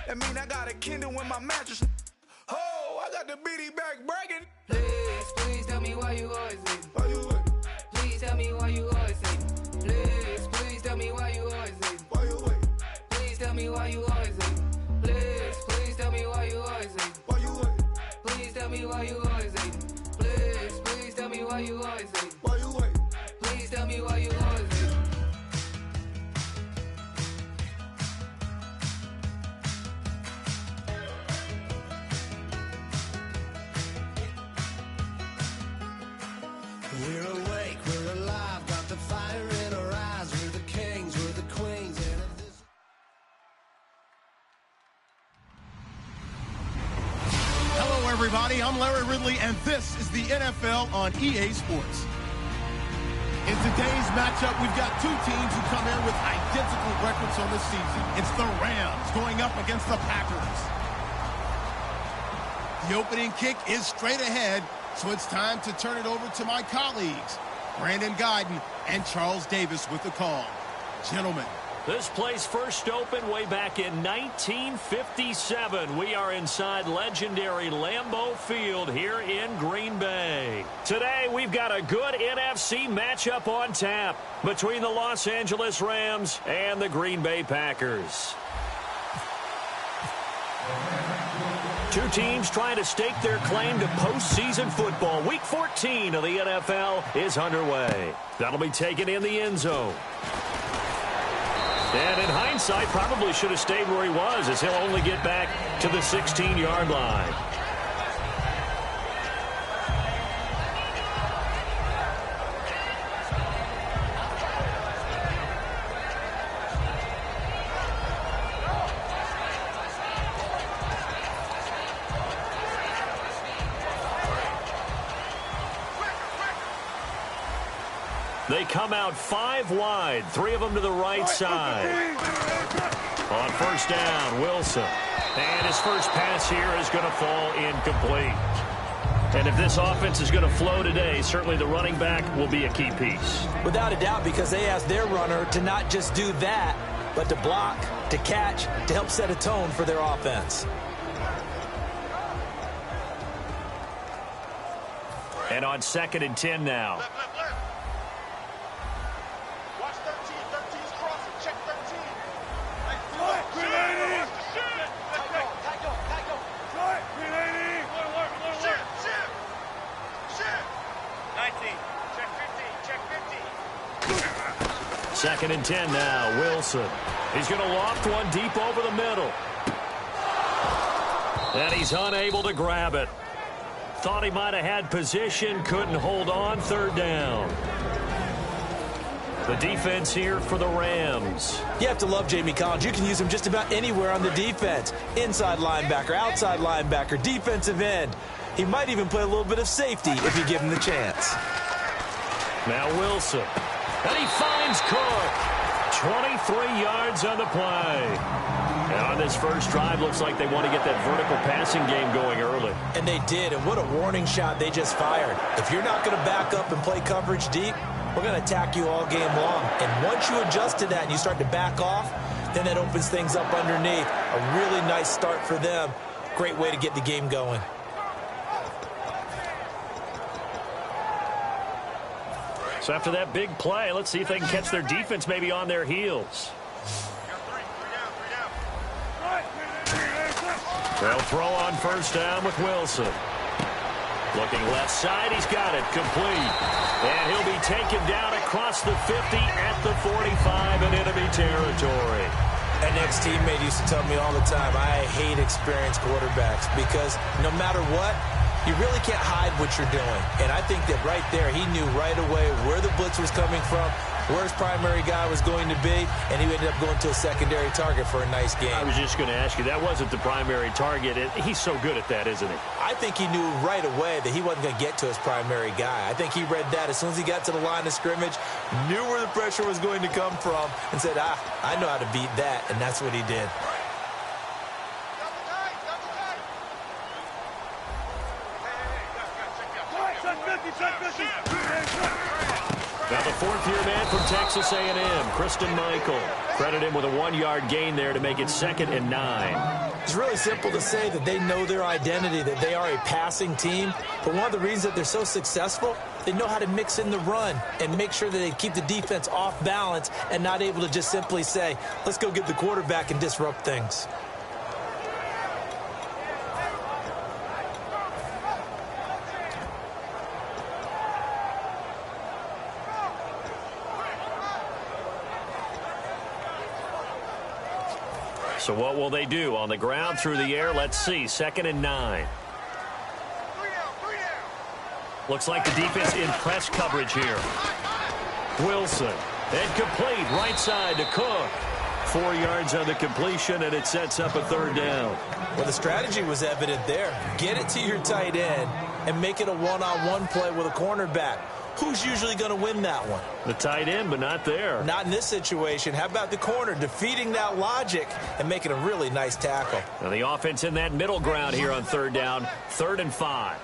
That mean I got a Kindle in my mattress. Oh, I got the bitty back bragging. Please tell me why you always leave. Why you wait? Please tell me why you always leave. Please tell me why you always leave. Why you wait? Please tell me why you always leave. Please tell me why you always leave. Why you wait? Please tell me why you always leave. Please tell me why you always leave. Why you wait? Please tell me why you always leave. We're awake, we're alive, got the fire in our eyes. We're the kings, we're the queens. And if this... Hello, everybody. I'm Larry Ridley, and this is the NFL on EA Sports. In today's matchup, we've got two teams who come in with identical records on the season. It's the Rams going up against the Packers. The opening kick is straight ahead, so it's time to turn it over to my colleagues, Brandon Guyton and Charles Davis with the call. Gentlemen. This place first opened way back in 1957. We are inside legendary Lambeau Field here in Green Bay. Today, we've got a good NFC matchup on tap between the Los Angeles Rams and the Green Bay Packers. Two teams trying to stake their claim to postseason football. Week 14 of the NFL is underway. That'll be taken in the end zone. And in hindsight, probably should have stayed where he was, as he'll only get back to the 16-yard line. They come out 5 wide, 3 of them to the right side. On first down, Wilson. And his first pass here is going to fall incomplete. And if this offense is going to flow today, certainly the running back will be a key piece. Without a doubt, because they asked their runner to not just do that, but to block, to catch, to help set a tone for their offense. And on 2nd and 10 now. Second and 10 now, Wilson. He's going to loft one deep over the middle. And he's unable to grab it. Thought he might have had position, couldn't hold on, 3rd down. The defense here for the Rams. You have to love Jamie Collins. You can use him just about anywhere on the defense. Inside linebacker, outside linebacker, defensive end. He might even play a little bit of safety if you give him the chance. Now Wilson. And he finds Cook. 23 yards on the play. And on this first drive, looks like they want to get that vertical passing game going early. And they did, and what a warning shot they just fired. If you're not going to back up and play coverage deep, we're going to attack you all game long. And once you adjust to that and you start to back off, then that opens things up underneath. A really nice start for them. Great way to get the game going. So after that big play, let's see if they can catch their defense maybe on their heels. They'll throw on first down with Wilson. Looking left side, he's got it complete. And he'll be taken down across the 50 at the 45 in enemy territory. An ex-teammate used to tell me all the time, I hate experienced quarterbacks because no matter what, you really can't hide what you're doing. And I think that right there, he knew right away where the blitz was coming from, where his primary guy was going to be, and he ended up going to a secondary target for a nice game. I was just going to ask you, that wasn't the primary target. He's so good at that, isn't he? I think he knew right away that he wasn't going to get to his primary guy. I think he read that as soon as he got to the line of scrimmage, knew where the pressure was going to come from, and said, I know how to beat that, and that's what he did. Now the fourth-year man from Texas A&M, Kristen Michael. Credit him with a 1-yard gain there to make it 2nd and 9. It's really simple to say that they know their identity, that they are a passing team. But one of the reasons that they're so successful, they know how to mix in the run and make sure that they keep the defense off balance and not able to just simply say, let's go get the quarterback and disrupt things. So what will they do? On the ground, through the air, let's see. 2nd and 9. Looks like the defense in press coverage here. Wilson, and complete, right side to Cook. 4 yards on the completion, and it sets up a 3rd down. Well, the strategy was evident there. Get it to your tight end and make it a one-on-one play with a cornerback. Who's usually going to win that one? The tight end, but not there. Not in this situation. How about the corner defeating that logic and making a really nice tackle? Now the offense in that middle ground here on 3rd down, 3rd and 5.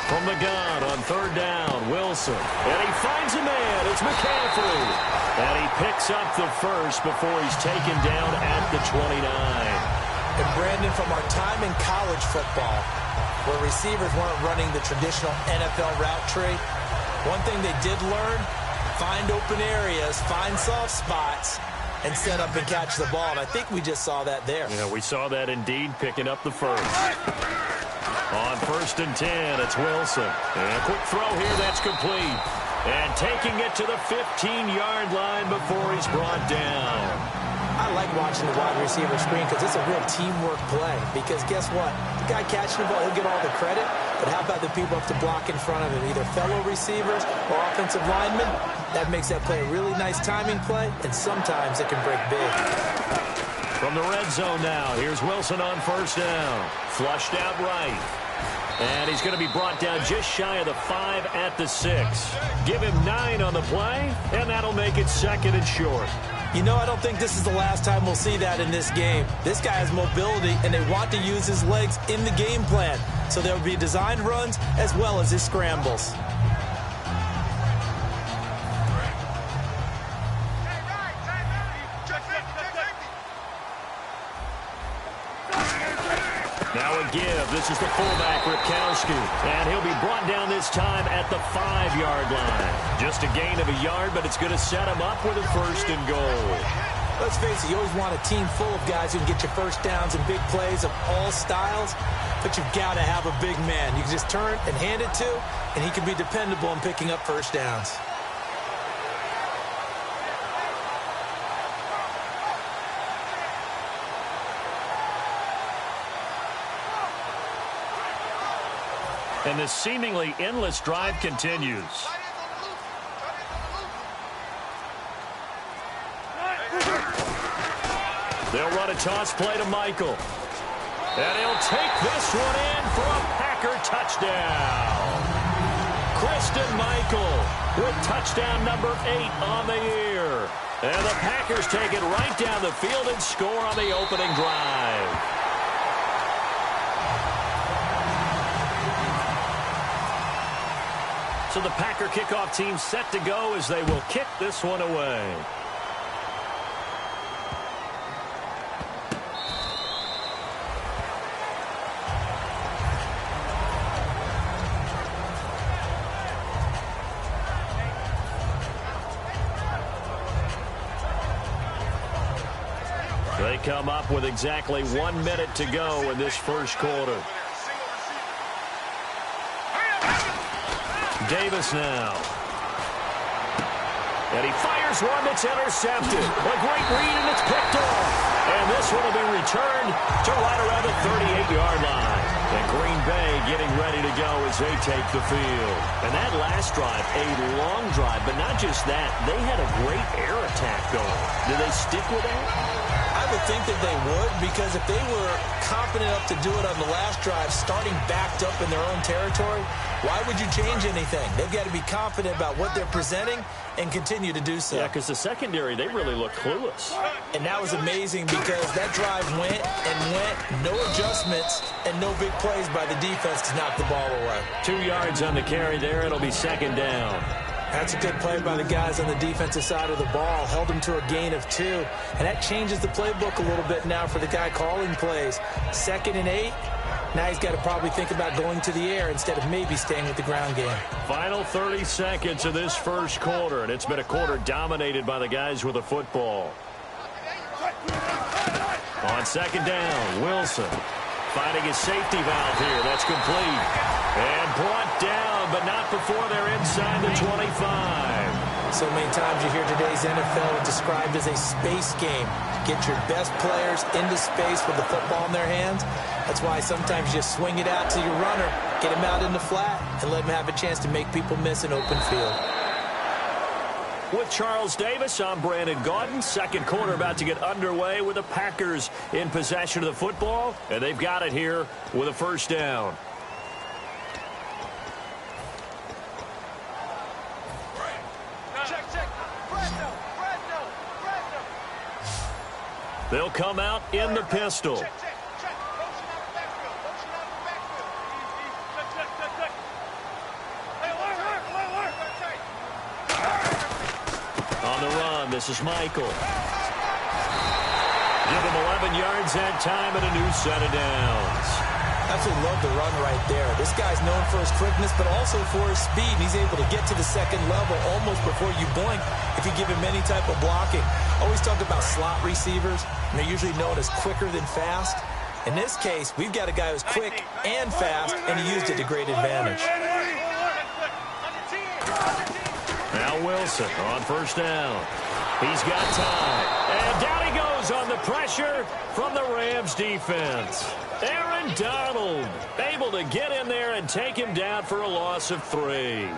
From the gun on 3rd down, Wilson. And he finds a man. It's McCaffrey. And he picks up the first before he's taken down at the 29. And Brandon, from our time in college football, where receivers weren't running the traditional NFL route tree, one thing they did learn, find open areas, find soft spots, and set up and catch the ball. And I think we just saw that there. Yeah, we saw that indeed, picking up the first. On 1st and 10, it's Wilson. And a quick throw here, that's complete. And taking it to the 15-yard line before he's brought down. I like watching the wide receiver screen because it's a real teamwork play. Because guess what? The guy catching the ball, he'll get all the credit. But how about the people up to block in front of him, either fellow receivers or offensive linemen? That makes that play a really nice timing play, and sometimes it can break big. From the red zone now, here's Wilson on 1st down. Flushed out right. And he's going to be brought down just shy of the 5 at the 6. Give him 9 on the play, and that'll make it 2nd and short. You know, I don't think this is the last time we'll see that in this game. This guy has mobility, and they want to use his legs in the game plan. So there will be designed runs as well as his scrambles. Now a give. This is the fullback, Ripkowski. And he'll be brought down this time at the 5-yard line. Just a gain of a yard, but it's going to set him up with a 1st and goal. Let's face it, you always want a team full of guys who can get you first downs and big plays of all styles, but you've got to have a big man. You can just turn and hand it to, and he can be dependable in picking up first downs. And this seemingly endless drive continues. They'll run a toss play to Michael. And he'll take this one in for a Packer touchdown. Christian Michael with touchdown number 8 on the year. And the Packers take it right down the field and score on the opening drive. So the Packer kickoff team set to go as they will kick this one away. They come up with exactly 1 minute to go in this first quarter. Davis now. And he fires one that's intercepted. A great read, and it's picked off. And this one will be returned to right around the 38-yard line. And Green Bay getting ready to go as they take the field. And that last drive, a long drive, but not just that. They had a great air attack going. Do they stick with that? I I would think that they would, because if they were confident enough to do it on the last drive, starting backed up in their own territory, why would you change anything? They've got to be confident about what they're presenting and continue to do so. Yeah, because the secondary, they really look clueless. And that was amazing because that drive went and went, no adjustments, and no big plays by the defense to knock the ball away. 2 yards on the carry there. It'll be second down. That's a good play by the guys on the defensive side of the ball. Held them to a gain of 2. And that changes the playbook a little bit now for the guy calling plays. 2nd and 8. Now he's got to probably think about going to the air instead of maybe staying with the ground game. Final 30 seconds of this first quarter, and it's been a quarter dominated by the guys with the football. On second down, Wilson finding his safety valve here. That's complete. And brought down, but not before they're inside the 25. So many times you hear today's NFL described as a space game. Get your best players into space with the football in their hands. That's why sometimes you just swing it out to your runner, get him out in the flat, and let him have a chance to make people miss an open field. With Charles Davis, I'm Brandon Gaudin. Second quarter about to get underway with the Packers in possession of the football, and they've got it here with a first down. They'll come out in the pistol. On the run, this is Michael. Give him 11 yards that time and a new set of downs. Absolutely love the run right there. This guy's known for his quickness, but also for his speed. And he's able to get to the second level almost before you blink if you give him any type of blocking. Always talk about slot receivers, and they're usually known as quicker than fast. In this case, we've got a guy who's quick and fast, and he used it to great advantage. Now Wilson on first down. He's got time. And down he goes on the pressure from the Rams defense. Aaron Donald able to get in there and take him down for a loss of 3.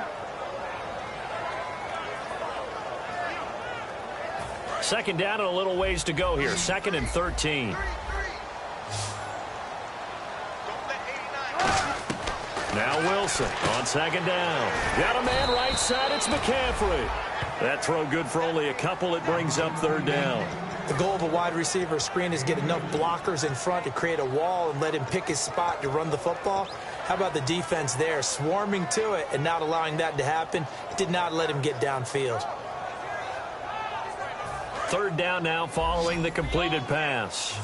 Second down and a little ways to go here. 2nd and 13. Now Wilson on second down. Got a man right side. It's McCaffrey. That throw good for only a couple. It brings up third down. The goal of a wide receiver screen is get enough blockers in front to create a wall and let him pick his spot to run the football. How about the defense there, swarming to it and not allowing that to happen? Did not let him get downfield. Third down now following the completed pass.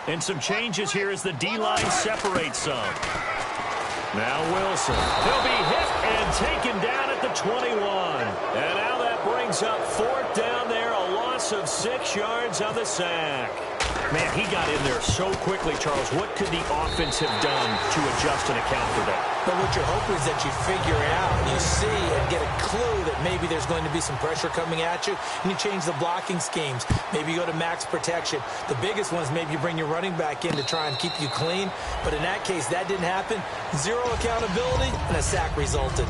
And some changes here as the D-line separates some. Now Wilson. He'll be hit and taken down at the 21. And now that brings up fourth down there, a loss of 6 yards on the sack. Man, he got in there so quickly, Charles. What could the offense have done to adjust and account for that? But what you're hoping is that you figure it out, you see and get a clue that maybe there's going to be some pressure coming at you, and you change the blocking schemes. Maybe you go to max protection. The biggest one is maybe you bring your running back in to try and keep you clean. But in that case, that didn't happen. Zero accountability, and a sack resulted.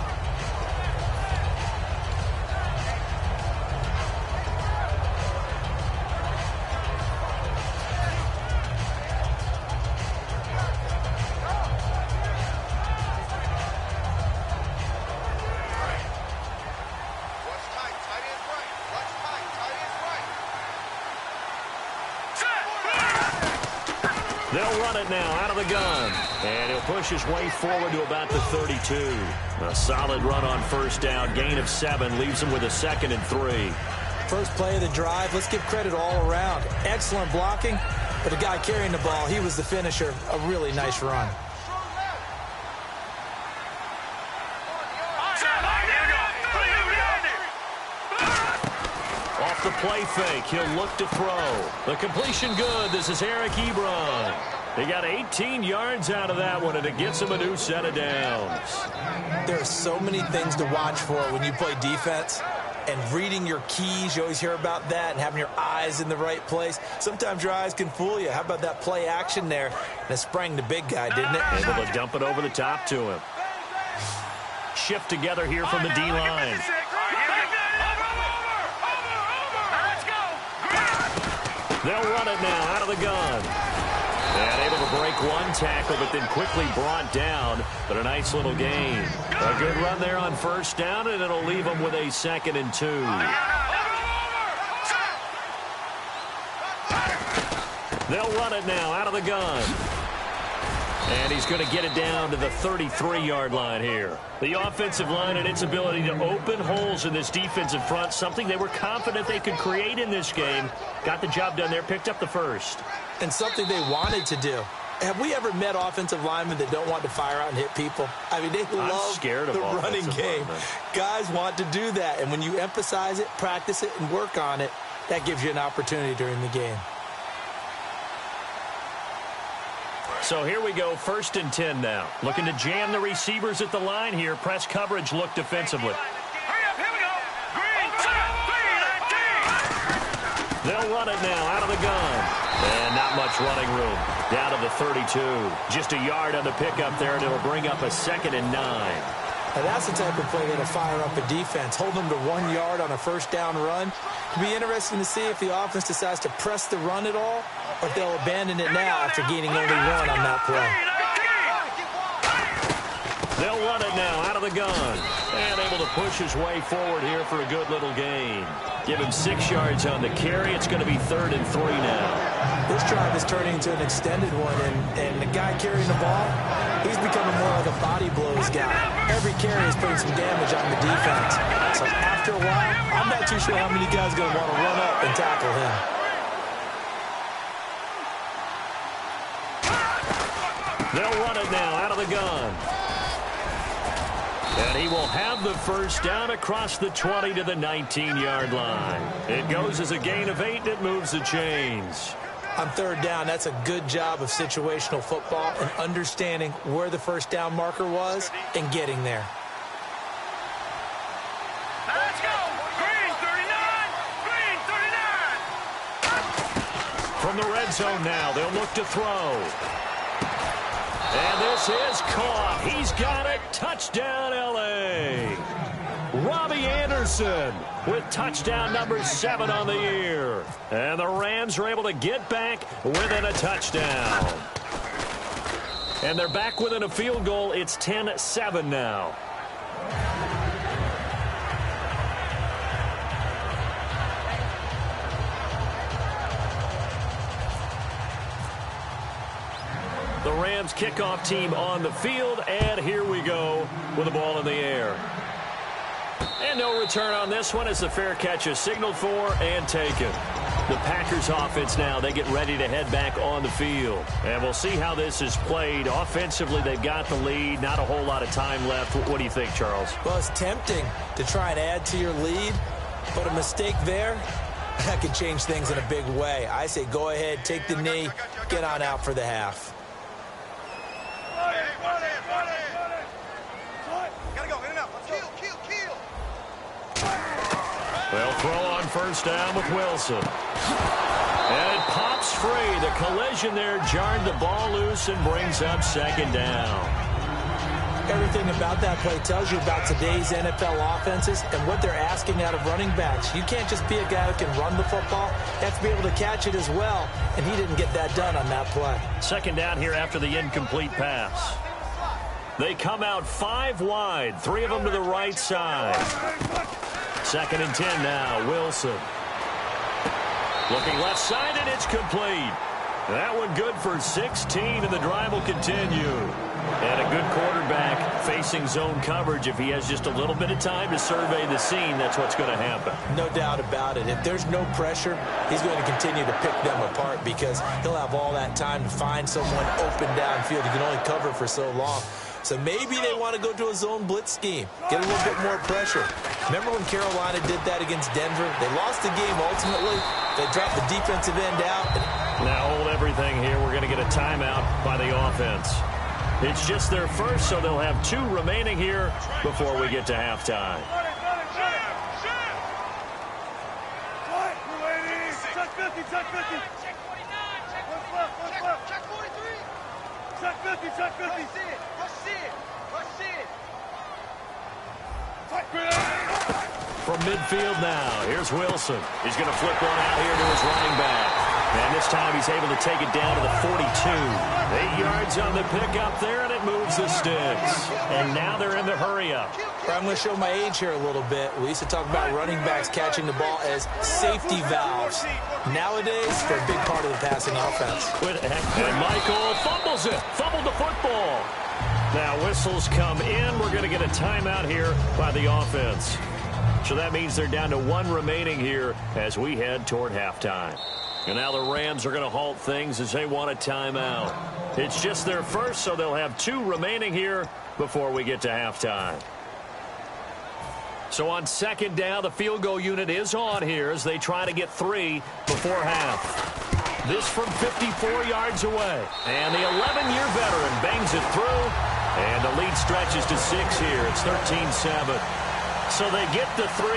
They'll run it now out of the gun. And he'll push his way forward to about the 32. A solid run on first down. Gain of 7 leaves him with a 2nd and 3. First play of the drive. Let's give credit all around. Excellent blocking. But the guy carrying the ball, he was the finisher. A really nice run. Off the play fake, he'll look to throw. The completion good. This is Eric Ebron. He got 18 yards out of that one, and it gets him a new set of downs. There are so many things to watch for when you play defense. And reading your keys, you always hear about that, and having your eyes in the right place. Sometimes your eyes can fool you. How about that play action there? And it sprang the big guy, didn't it? Able to dump it over the top to him. Shift together here from the D-line. They'll run it now out of the gun. And able to break one tackle, but then quickly brought down. But a nice little gain. A good run there on first down, and it'll leave them with a 2nd and 2. They'll run it now out of the gun. And he's going to get it down to the 33-yard line here. The offensive line and its ability to open holes in this defensive front, something they were confident they could create in this game. Got the job done there, picked up the first. And something they wanted to do. Have we ever met offensive linemen that don't want to fire out and hit people? I mean, they love the running game. Guys want to do that. And when you emphasize it, practice it, and work on it, that gives you an opportunity during the game. So here we go, 1st and 10 now. Looking to jam the receivers at the line here. Press coverage look defensively. They'll run it now out of the gun. And not much running room. Down to the 32. Just a yard on the pickup there, and it'll bring up a 2nd and 9. Now that's the type of play that'll fire up a defense. Hold them to 1 yard on a first down run. It'll be interesting to see if the offense decides to press the run at all, or if they'll abandon it now after gaining only 1 on that play. They'll run it now out of the gun. And able to push his way forward here for a good little gain. Give him 6 yards on the carry. It's going to be 3rd and 3 now. This drive is turning into an extended one, and the guy carrying the ball, he's becoming more like a body blows guy. Every carry is putting some damage on the defense. So after a while, I'm not too sure how many guys are going to want to run up and tackle him. They'll run it now out of the gun. And he will have the first down across the 20 to the 19-yard line. It goes as a gain of 8, and it moves the chains. On 3rd down, that's a good job of situational football and understanding where the first down marker was and getting there. Let's go! Green 39! Green 39! From the red zone now, they'll look to throw. And this is caught. He's got it. Touchdown, L.A. Robbie Anderson with touchdown number 7 on the year. And the Rams are able to get back within a touchdown. And they're back within a field goal. It's 10-7 now. The Rams kickoff team on the field, and here we go with the ball in the air. And no return on this one as the fair catch is signaled for and taken. The Packers offense now, they get ready to head back on the field. And we'll see how this is played. Offensively, they've got the lead. Not a whole lot of time left. What do you think, Charles? Well, it's tempting to try and add to your lead, but a mistake there, that could change things in a big way. I say go ahead, take the knee, get on out for the half. They'll throw on first down with Wilson. And it pops free. The collision there jarred the ball loose and brings up 2nd down. Everything about that play tells you about today's NFL offenses and what they're asking out of running backs. You can't just be a guy who can run the football. You have to be able to catch it as well, and he didn't get that done on that play. 2nd down here after the incomplete pass. They come out 5 wide, 3 of them to the right side. 2nd and 10 now, Wilson. Looking left side, and it's complete. That one good for 16, and the drive will continue. And a good quarterback facing zone coverage. If he has just a little bit of time to survey the scene, that's what's going to happen. No doubt about it. If there's no pressure, he's going to continue to pick them apart because he'll have all that time to find someone open downfield. He can only cover for so long. So maybe they want to go to a zone blitz scheme, get a little bit more pressure. Remember when Carolina did that against Denver? They lost the game ultimately. They dropped the defensive end out. Now hold everything here. We're going to get a timeout by the offense. It's just their first, so they'll have 2 remaining here before we get to halftime. Check 50, check 50. Check 49, check 49. Check 43. Check 50, check 50. Rush it. From midfield now, here's Wilson. He's going to flip one out here to his running back. And this time he's able to take it down to the 42. 8 yards on the pickup there, and it moves the sticks. And now they're in the hurry-up. I'm going to show my age here a little bit. We used to talk about running backs catching the ball as safety valves. Nowadays, they're a big part of the passing offense. And Michael fumbles it. Fumbled the football. Now whistles come in. We're going to get a timeout here by the offense. So that means they're down to 1 remaining here as we head toward halftime. And now the Rams are going to halt things as they want a timeout. It's just their first, so they'll have 2 remaining here before we get to halftime. So on second down, the field goal unit is on here as they try to get 3 before half. This from 54 yards away. And the 11-year veteran bangs it through. And the lead stretches to 6 here. It's 13-7. So they get the 3,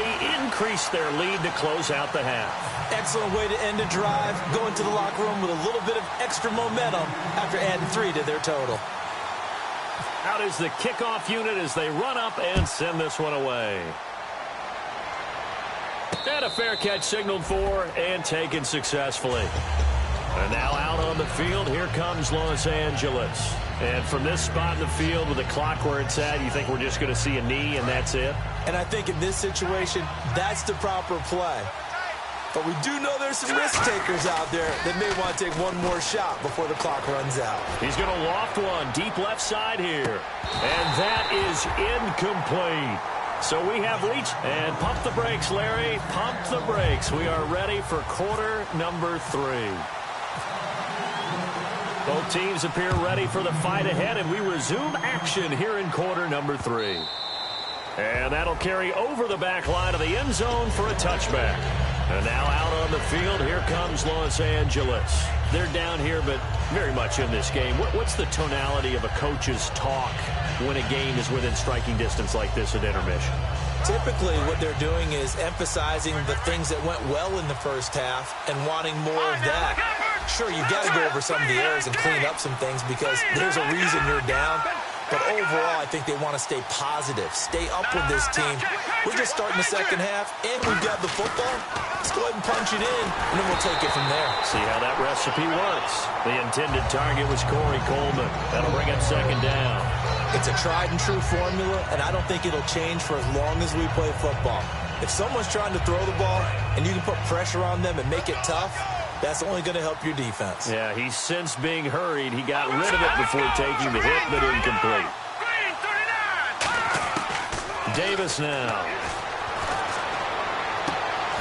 increase their lead to close out the half. Excellent way to end a drive. Go into the locker room with a little bit of extra momentum after adding 3 to their total. Out is the kickoff unit as they run up and send this one away. And a fair catch signaled for and taken successfully. And now out on the field, here comes Los Angeles. And from this spot in the field with the clock where it's at, you think we're just going to see a knee and that's it? And I think in this situation, that's the proper play. But we do know there's some risk takers out there that may want to take one more shot before the clock runs out. He's going to loft one deep left side here. And that is incomplete. So we have reached, and pump the brakes, Larry. Pump the brakes. We are ready for quarter number 3. Both teams appear ready for the fight ahead, and we resume action here in quarter number 3. And that'll carry over the back line of the end zone for a touchback. And now out on the field, here comes Los Angeles. They're down here, but very much in this game. What's the tonality of a coach's talk when a game is within striking distance like this at intermission? Typically, what they're doing is emphasizing the things that went well in the first half and wanting more of that. Sure, you've got to go over some of the errors and clean up some things because there's a reason you're down. But overall, I think they want to stay positive, stay up with this team. We're just starting the second half, and we've got the football. Let's go ahead and punch it in, and then we'll take it from there. See how that recipe works. The intended target was Corey Coleman. That'll bring up second down. It's a tried-and-true formula, and I don't think it'll change for as long as we play football. If someone's trying to throw the ball, and you can put pressure on them and make it tough, that's only going to help your defense. Yeah, he's since being hurried. He got rid of it before taking the hit, but incomplete. Davis now.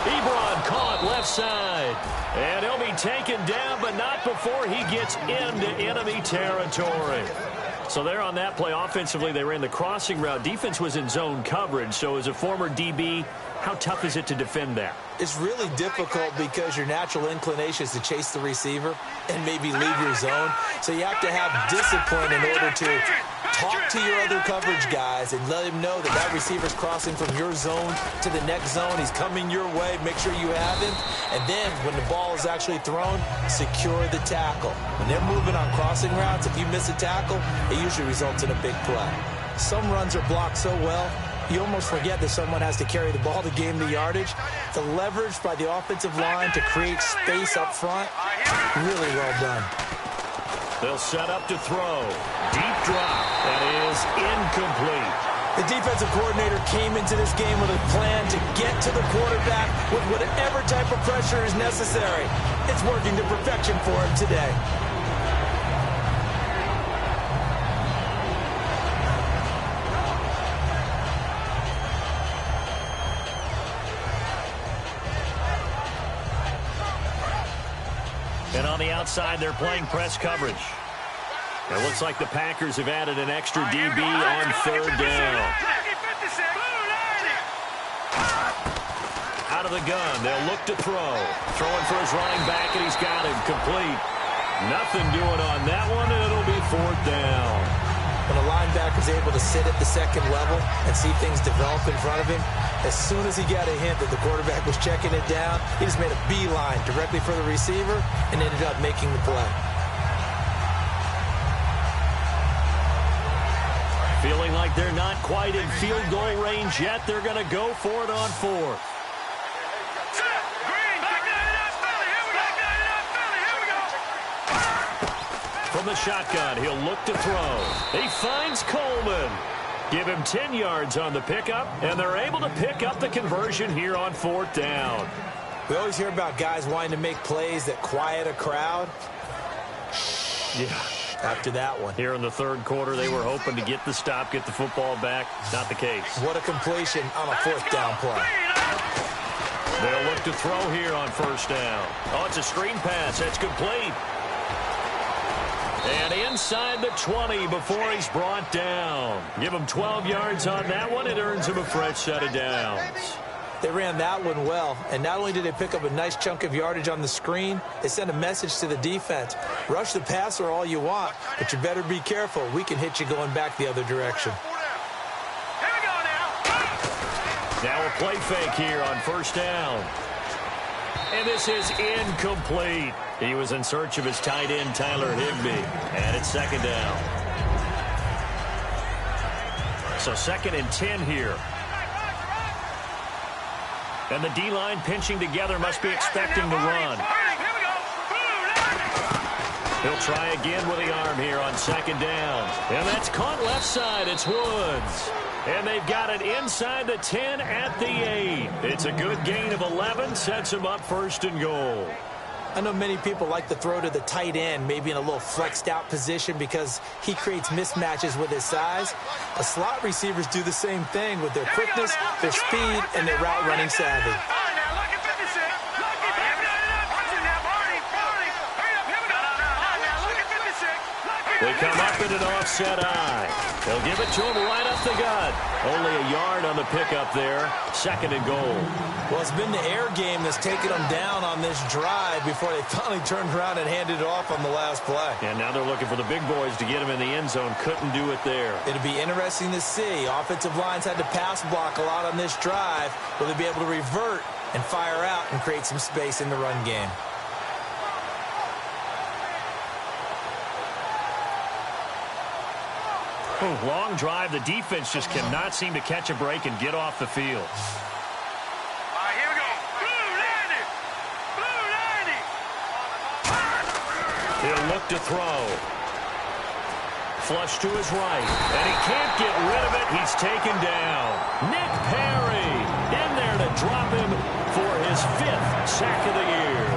Ebron caught left side. And he'll be taken down, but not before he gets into enemy territory. So there on that play, offensively, they ran the crossing route. Defense was in zone coverage. So as a former DB, how tough is it to defend that? It's really difficult because your natural inclination is to chase the receiver and maybe leave your zone. So you have to have discipline in order to talk to your other coverage guys and let him know that that receiver's crossing from your zone to the next zone. He's coming your way. Make sure you have him. And then when the ball is actually thrown, secure the tackle. When they're moving on crossing routes, if you miss a tackle, it usually results in a big play. Some runs are blocked so well, you almost forget that someone has to carry the ball to gain the yardage. The leverage by the offensive line to create space up front, really well done. They'll set up to throw. Deep drop. That is incomplete. The defensive coordinator came into this game with a plan to get to the quarterback with whatever type of pressure is necessary. It's working to perfection for him today. And on the outside, they're playing press coverage. It looks like the Packers have added an extra DB on third down. Out of the gun, they'll look to throw. Throwing for his running back, and he's got him complete. Nothing doing on that one, and it'll be fourth down. When a linebacker's able to sit at the second level and see things develop in front of him, as soon as he got a hint that the quarterback was checking it down, he just made a beeline directly for the receiver and ended up making the play. Feeling like they're not quite in field goal range yet, they're going to go for it on fourth. the shotgun. He'll look to throw. He finds Coleman. Give him 10 yards on the pickup, and they're able to pick up the conversion here on 4th down. We always hear about guys wanting to make plays that quiet a crowd. Yeah. After that one. Here in the 3rd quarter, they were hoping to get the stop, get the football back. Not the case. What a completion on a 4th down play. They'll look to throw here on 1st down. Oh, it's a screen pass. That's complete. And inside the 20 before he's brought down. Give him 12 yards on that one. It earns him a fresh set of downs. They ran that one well, and not only did they pick up a nice chunk of yardage on the screen, they sent a message to the defense. Rush the passer all you want, but you better be careful. We can hit you going back the other direction. Now a play fake here on 1st down. And this is incomplete. He was in search of his tight end, Tyler Higbee. And it's 2nd down. So 2nd and 10 here. And the D-line pinching together, must be expecting to run. He'll try again with the arm here on 2nd down. And that's caught left side. It's Woods. And they've got it inside the 10 at the 8. It's a good gain of 11. Sets him up 1st and goal. I know many people like to throw to the tight end, maybe in a little flexed out position because he creates mismatches with his size. The slot receivers do the same thing with their quickness, their speed, and their route running savvy. They come up in an offset eye. They'll give it to him right up the gut. Only a yard on the pickup there. 2nd and goal. Well, it's been the air game that's taken them down on this drive before they finally turned around and handed it off on the last play. And now they're looking for the big boys to get him in the end zone. Couldn't do it there. It'll be interesting to see. Offensive lines had to pass block a lot on this drive. Will they be able to revert and fire out and create some space in the run game? Long drive. The defense just cannot seem to catch a break and get off the field. All right, here we go. Blue 90. He'll look to throw. Flush to his right. And he can't get rid of it. He's taken down. Nick Perry in there to drop him for his 5th sack of the year.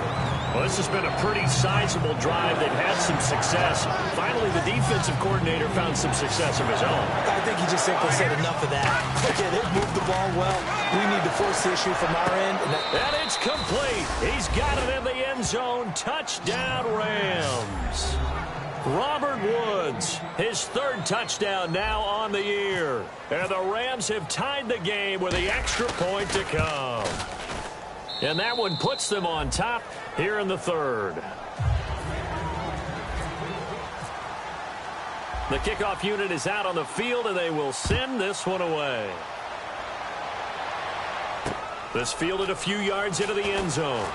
Well, this has been a pretty sizable drive. They've had some success. Finally, the defensive coordinator found some success of his own. I think he just simply said enough of that. Okay, they've moved the ball well. We need to force the issue from our end. And it's complete. He's got it in the end zone. Touchdown, Rams. Robert Woods, his 3rd touchdown now on the year. And the Rams have tied the game with the extra point to come. And that one puts them on top here in the 3rd. The kickoff unit is out on the field, and they will send this one away. This fielded a few yards into the end zone.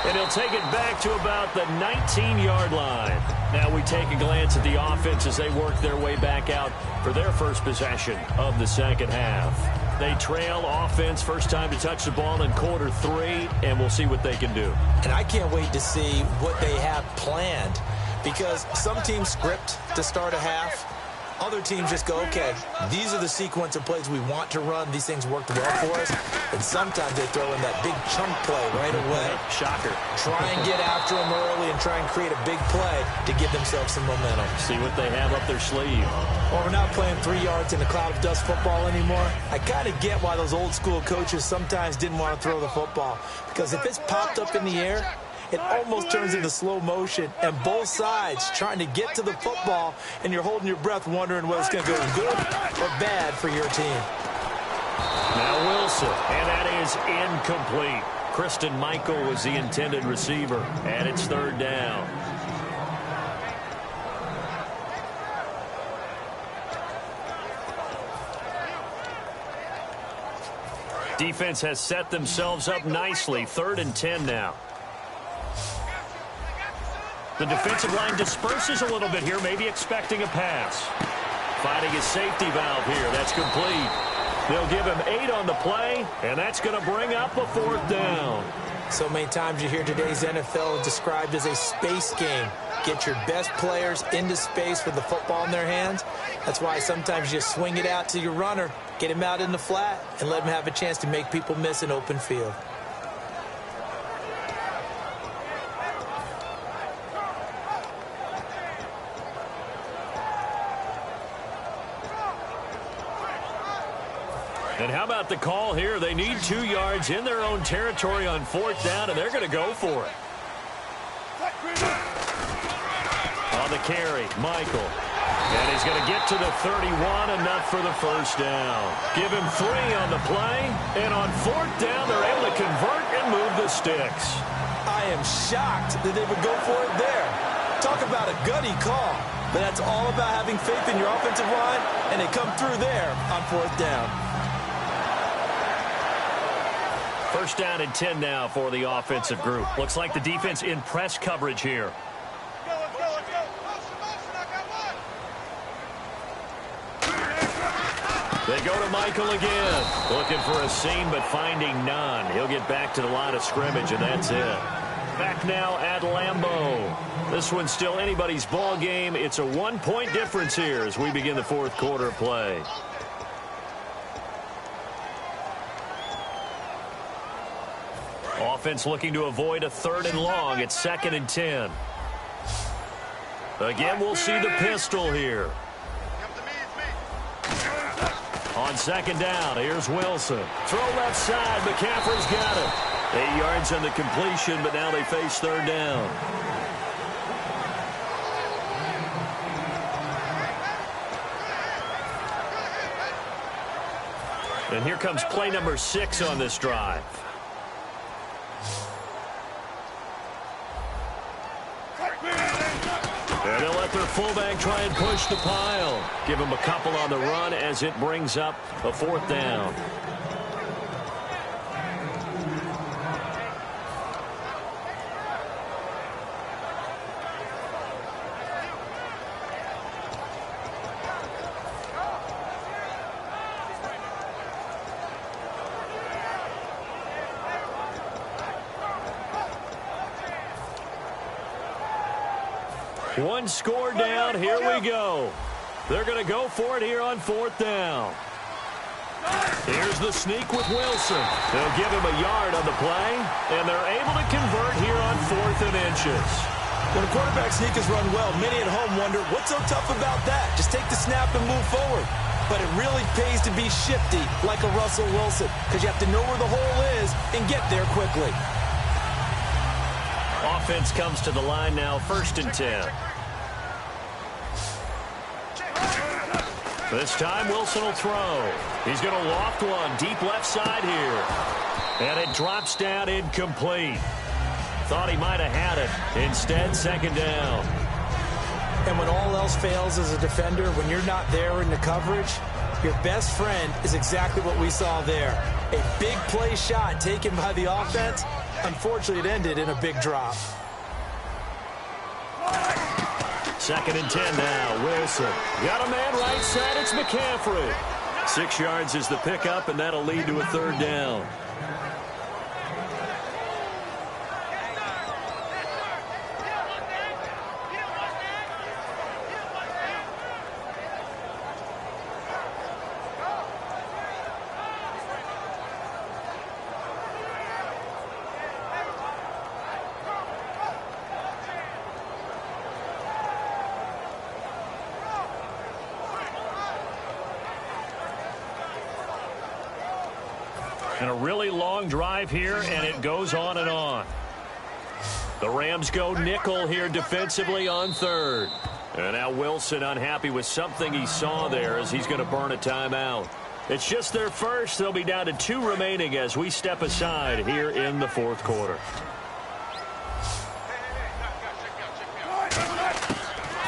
And he'll take it back to about the 19-yard line. Now we take a glance at the offense as they work their way back out for their first possession of the 2nd half. They trail offense, first time to touch the ball in quarter 3, and we'll see what they can do. And I can't wait to see what they have planned because some teams script to start a half. Other teams just go, okay, these are the sequence of plays we want to run. These things worked well for us. And sometimes they throw in that big chunk play right away. Shocker. Try and get after them early and try and create a big play to give themselves some momentum. See what they have up their sleeve. Well, we're not playing 3 yards in a cloud of dust football anymore. I kind of get why those old school coaches sometimes didn't want to throw the football. Because if it's popped up in the air, it almost turns into slow motion, and both sides trying to get to the football, and you're holding your breath wondering whether it's going to go good or bad for your team. Now Wilson, and that is incomplete. Kristen Michael was the intended receiver, and it's 3rd down. Defense has set themselves up nicely. 3rd and 10 now. The defensive line disperses a little bit here, maybe expecting a pass. Finding his safety valve here. That's complete. They'll give him 8 on the play, and that's going to bring up a 4th down. So many times you hear today's NFL described as a space game. get your best players into space with the football in their hands. That's why sometimes you just swing it out to your runner, get him out in the flat, and let him have a chance to make people miss an open field. And how about the call here? They need 2 yards in their own territory on 4th down, and they're going to go for it. On the carry, Michael. And he's going to get to the 31, enough for the first down. Give him 3 on the play, and on 4th down, they're able to convert and move the sticks. I am shocked that they would go for it there. Talk about a gutty call, but that's all about having faith in your offensive line, and they come through there on 4th down. First down and 10 now for the offensive group. Looks like the defense in press coverage here. They go to Michael again. Looking for a seam, but finding none. He'll get back to the line of scrimmage, and that's it. Back now at Lambeau. This one's still anybody's ball game. It's a 1-point difference here as we begin the 4th quarter of play. Offense looking to avoid a 3rd and long. It's 2nd and 10. Again, we'll see the pistol here. On 2nd down, here's Wilson. Throw left side. McCaffrey's got it. 8 yards on the completion, but now they face 3rd down. And here comes play number 6 on this drive. And they'll let their fullback try and push the pile. Give him a couple on the run as it brings up a 4th down. One score down. Here we go. They're going to go for it here on 4th down. Here's the sneak with Wilson. They'll give him a yard on the play, and they're able to convert here on 4th and inches. When a quarterback sneak is run well, many at home wonder, what's so tough about that? Just take the snap and move forward. But it really pays to be shifty like a Russell Wilson, because you have to know where the hole is and get there quickly. Offense comes to the line now, 1st and 10. This time, Wilson will throw. He's going to loft one deep left side here. And it drops down incomplete. Thought he might have had it. Instead, 2nd down. And when all else fails as a defender, when you're not there in the coverage, your best friend is exactly what we saw there. A big play shot taken by the offense. Unfortunately, it ended in a big drop. 2nd and 10 now. Wilson. Got a man right side. It's McCaffrey. 6 yards is the pickup, and that'll lead to a 3rd down. And a really long drive here, and it goes on and on. The Rams go nickel here defensively on 3rd. And now Wilson unhappy with something he saw there as he's going to burn a timeout. It's just their first. They'll be down to 2 remaining as we step aside here in the 4th quarter.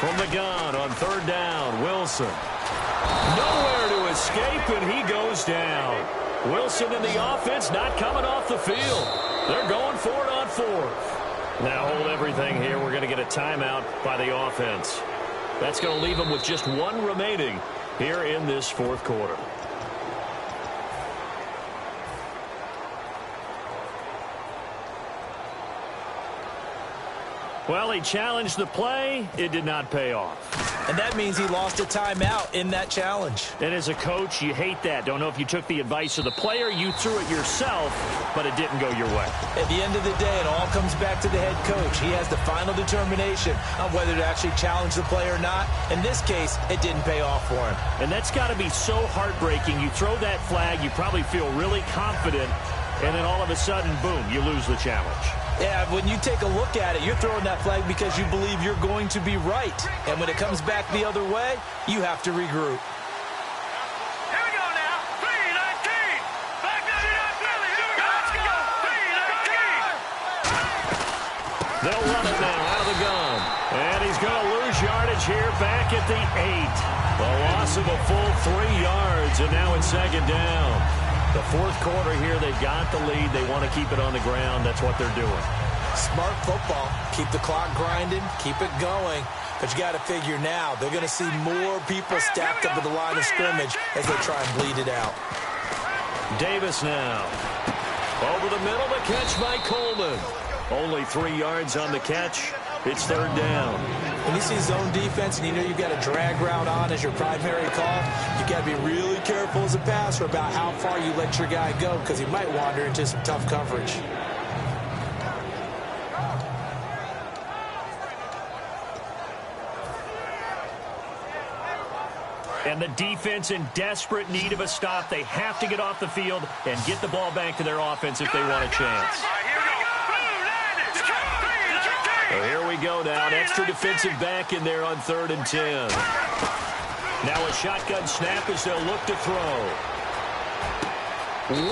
From the gun on 3rd down, Wilson. Nowhere to escape, and he goes down. Wilson and the offense not coming off the field. They're going for it on 4th. Now hold everything here. We're going to get a timeout by the offense. That's going to leave them with just 1 remaining here in this 4th quarter. Well, he challenged the play. It did not pay off. And that means he lost a timeout in that challenge. And as a coach, you hate that. Don't know if you took the advice of the player, you threw it yourself, but it didn't go your way. At the end of the day, it all comes back to the head coach. He has the final determination on whether to actually challenge the play or not. In this case, it didn't pay off for him. And that's got to be so heartbreaking. You throw that flag, you probably feel really confident, and then all of a sudden, boom, you lose the challenge. Yeah, when you take a look at it, you're throwing that flag because you believe you're going to be right. And when it comes back the other way, you have to regroup. Here we go now. 3-19. Back to Philly. Let's go. 3-19. They'll run it now out of the gun. And he's going to lose yardage here back at the 8. The loss of a full 3 yards, and now it's second down. The fourth quarter here, they've got the lead. They want to keep it on the ground. That's what they're doing. Smart football. Keep the clock grinding. Keep it going. But you got to figure now, they're going to see more people stacked up at the line of scrimmage as they try and bleed it out. Davis now. Over the middle, the catch by Coleman. Only 3 yards on the catch. It's third down. When you see zone defense and you know you've got a drag route on as your primary call, you've got to be really careful as a passer about how far you let your guy go because he might wander into some tough coverage. And the defense in desperate need of a stop. They have to get off the field and get the ball back to their offense if they want a chance. So here we go now. An extra defensive back in there on 3rd and 10. Now a shotgun snap as they'll look to throw.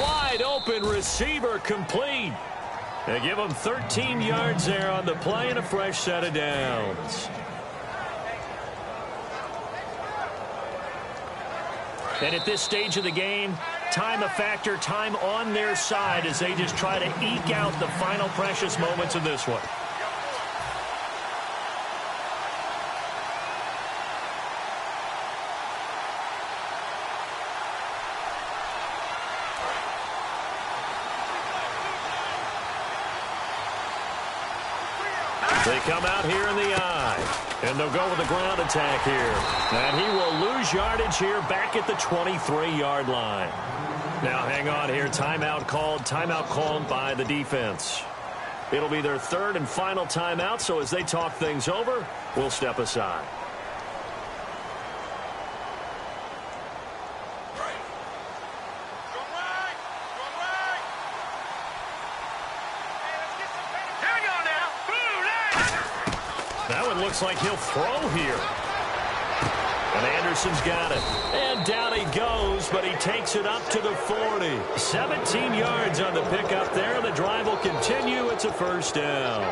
Wide open receiver complete. They give them 13 yards there on the play and a fresh set of downs. And at this stage of the game, time a factor, time on their side as they just try to eke out the final precious moments of this one. They come out here in the eye, and they'll go with the ground attack here. And he will lose yardage here back at the 23-yard line. Now hang on here. Timeout called by the defense. It'll be their 3rd and final timeout, so as they talk things over, we'll step aside. Looks like he'll throw here. And Anderson's got it. And down he goes, but he takes it up to the 40. 17 yards on the pickup there. The drive will continue. It's a first down.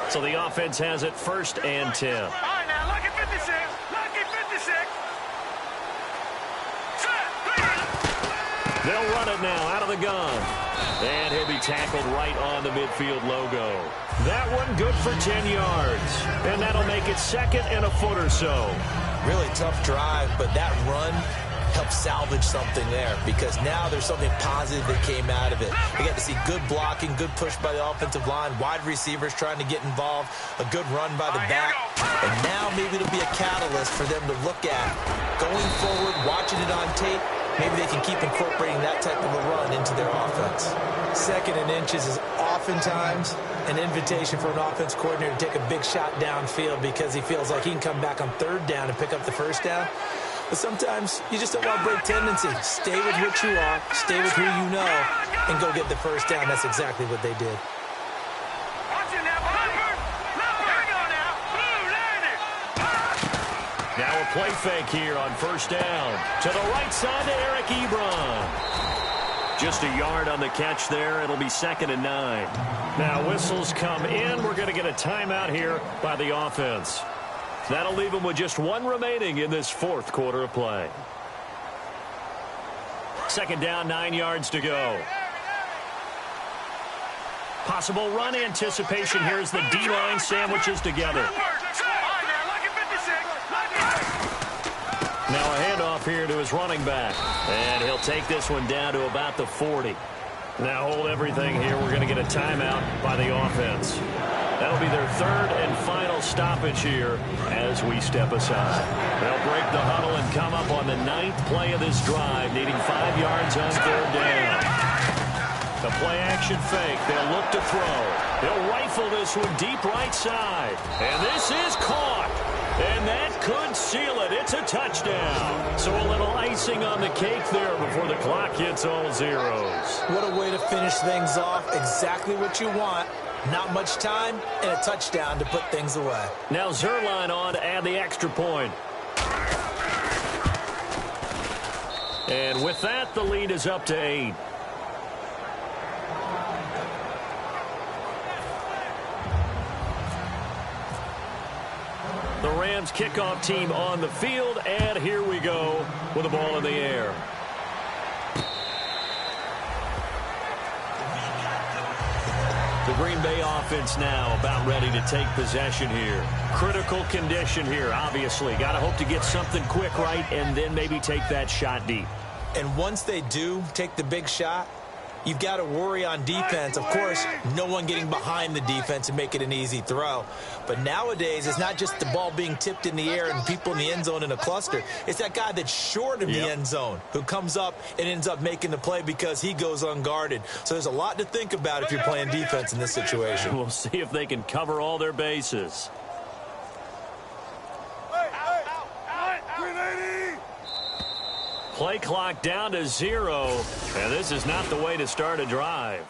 So the offense has it 1st and 10. All right, now, lucky 56. Lucky 56. They'll run it now out of the gun. And he'll be tackled right on the midfield logo. That one good for 10 yards. And that'll make it 2nd and a foot or so. Really tough drive, but that run helped salvage something there because now there's something positive that came out of it. They got to see good blocking, good push by the offensive line, wide receivers trying to get involved, a good run by the back. And now maybe it'll be a catalyst for them to look at going forward, watching it on tape. Maybe they can keep incorporating that type of a run into their offense. 2nd and inches is oftentimes an invitation for an offense coordinator to take a big shot downfield because he feels like he can come back on 3rd down and pick up the 1st down. But sometimes you just don't want to break tendency. Stay with what you are, stay with who you know, and go get the 1st down. That's exactly what they did. Now a play fake here on 1st down. To the right side to Eric Ebron. Just a yard on the catch there. It'll be 2nd and 9. Now whistles come in. We're going to get a timeout here by the offense. That'll leave them with just 1 remaining in this 4th quarter of play. 2nd down, 9 yards to go. Possible run anticipation here as the D-line sandwiches together. Now a handoff here to his running back. And he'll take this one down to about the 40. Now hold everything here. We're going to get a timeout by the offense. That'll be their third and final stoppage here as we step aside. They'll break the huddle and come up on the 9th play of this drive, needing 5 yards on third down. The play-action fake. They'll look to throw. They'll rifle this one deep right side. And this is caught. And that could seal it. It's a touchdown. So a little icing on the cake there before the clock hits all zeros. What a way to finish things off. Exactly what you want. Not much time and a touchdown to put things away. Now Zerline on to add the extra point. And with that, the lead is up to 8. The Rams kickoff team on the field, and here we go with the ball in the air. The Green Bay offense now about ready to take possession here. Critical condition here, obviously. Got to hope to get something quick right and then maybe take that shot deep. And once they do take the big shot, you've got to worry on defense. Of course, no one getting behind the defense and make it an easy throw. But nowadays, it's not just the ball being tipped in the air and people in the end zone in a cluster. It's that guy that's short of the end zone who comes up and ends up making the play because he goes unguarded. So there's a lot to think about if you're playing defense in this situation. We'll see if they can cover all their bases. Play clock down to 0, and this is not the way to start a drive.